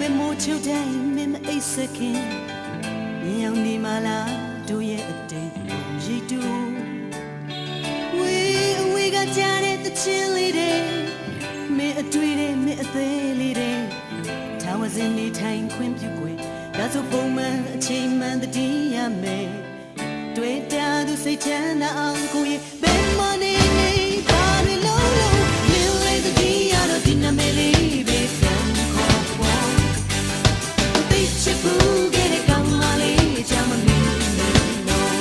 ပဲမိုးချုပ်တိုင်းမင်းမအိပ်စခင်မြင်အောင်နေမလားတို့ရဲ့အတိတ်ရိတူဝေးကကြားတဲ့တချင်းလေးတွေမင်းအတွေ့တဲ့မင်းအသေးလေးတွေထာဝစဉ်နေထိုင်ခွင့်ပြုခွင့်ဒါဆိုပုံမှန်အချိန်မှန်တည်ရမယ်တွေ့တာသူစိတ်ချမ်းသာအောင်ကိုရဲ့ဘယ်မနေနေပါရလုံးလုံးမြင်လေးတည်ရတော့ဒီနာမည်လေးပဲပြန်ခေါ်ပေါ်တိတ်ချဘူးခဲ့တဲ့ကောင်မလေးချမ်းမမီနော်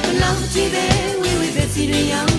ဘလောက်ကြည့်ပဲဝေးပဲစီရအောင်